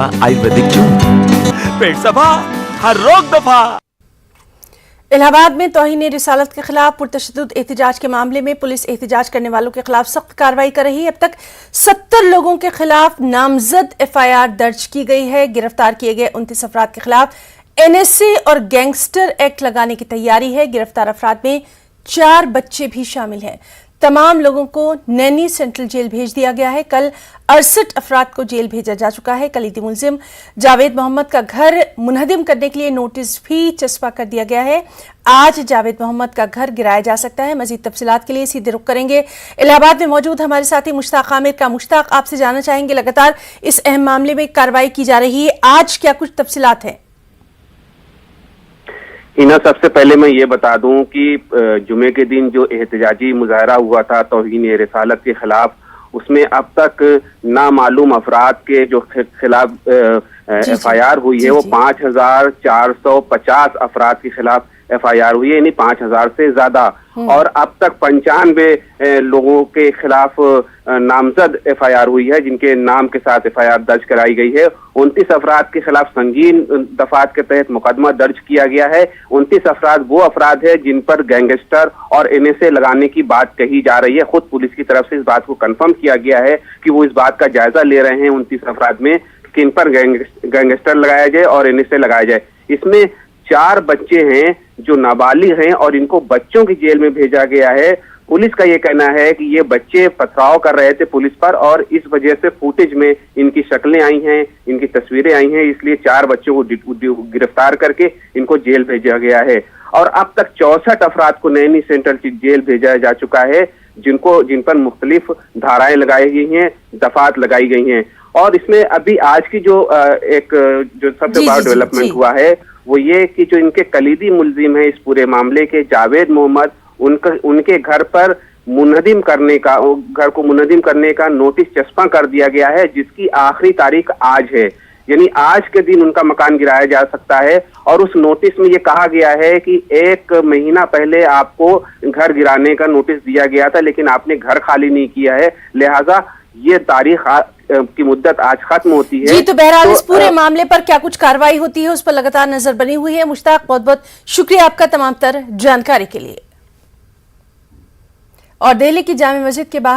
आयुर्वेदिक जून पेट सफा हर रोग दफा। इलाहाबाद में तौहीन रिसालत के खिलाफ पुरतशद्दुद एहतजाज के मामले में पुलिस एहतजाज करने वालों के खिलाफ सख्त कार्रवाई कर रही है। अब तक 70 लोगों के खिलाफ नामजद FIR दर्ज की गई है। गिरफ्तार किए गए 29 अफराद के खिलाफ NSA और गैंगस्टर एक्ट लगाने की तैयारी है। गिरफ्तार अफराद में 4 बच्चे भी शामिल हैं। तमाम लोगों को नैनी सेंट्रल जेल भेज दिया गया है। कल 68 अफराद को जेल भेजा जा चुका है। कलीदी मुलजिम जावेद मोहम्मद का घर मुनहदिम करने के लिए नोटिस भी चस्पा कर दिया गया है। आज जावेद मोहम्मद का घर गिराया जा सकता है। मजीद तफसीलात के लिए सीधे रुख करेंगे इलाहाबाद में मौजूद हमारे साथी मुश्ताक आमिर का। मुश्ताक, आपसे जानना चाहेंगे, लगातार इस अहम मामले में कार्रवाई की जा रही है, आज क्या कुछ तफसीलात हैं? हिना, सबसे पहले मैं ये बता दूं कि जुमे के दिन जो एहतजाजी मुजाहरा हुआ था तौहीन रिसालत के खिलाफ, उसमें अब तक नामालूम अफराद के जो खिलाफ FIR हुई है वो 5450 अफराद के खिलाफ FIR हुई है, यानी 5000 से ज्यादा। और अब तक 95 लोगों के खिलाफ नामजद FIR हुई है, जिनके नाम के साथ FIR दर्ज कराई गई है। 29 अफराद के खिलाफ संगीन दफात के तहत मुकदमा दर्ज किया गया है। 29 अफराद वो अफराद है जिन पर गैंगस्टर और NSA लगाने की बात कही जा रही है। खुद पुलिस की तरफ से इस बात को कंफर्म किया गया है कि वो इस बात का जायजा ले रहे हैं 29 अफराद में कि इन पर गैंगस्टर लगाया जाए और NSA लगाया जाए। इसमें 4 बच्चे हैं जो नाबालिग हैं और इनको बच्चों की जेल में भेजा गया है। पुलिस का ये कहना है कि ये बच्चे पथराव कर रहे थे पुलिस पर और इस वजह से फुटेज में इनकी शक्लें आई हैं, इनकी तस्वीरें आई हैं, इसलिए 4 बच्चों को गिरफ्तार करके इनको जेल भेजा गया है। और अब तक 64 अफराद को नैनी सेंट्रल जेल भेजा जा चुका है, जिन पर मुख्तलिफ धाराएं लगाई गई हैं, दफात लगाई गई हैं। और इसमें अभी आज की जो सबसे बड़ा डेवलपमेंट हुआ है वो ये कि जो इनके कलीदी मुलजिम है इस पूरे मामले के, जावेद मोहम्मद, उनके घर पर घर को मुनहदिम करने का नोटिस चस्पा कर दिया गया है, जिसकी आखिरी तारीख आज है, यानी आज के दिन उनका मकान गिराया जा सकता है। और उस नोटिस में ये कहा गया है कि 1 महीना पहले आपको घर गिराने का नोटिस दिया गया था, लेकिन आपने घर खाली नहीं किया है, लिहाजा ये तारीख की मुद्दत आज खत्म होती है। जी, तो बहरहाल इस पूरे मामले पर क्या कुछ कार्रवाई होती है उस पर लगातार नजर बनी हुई है। मुश्ताक, बहुत बहुत शुक्रिया आपका तमाम तर जानकारी के लिए। और दिल्ली की जामे मस्जिद के बाहर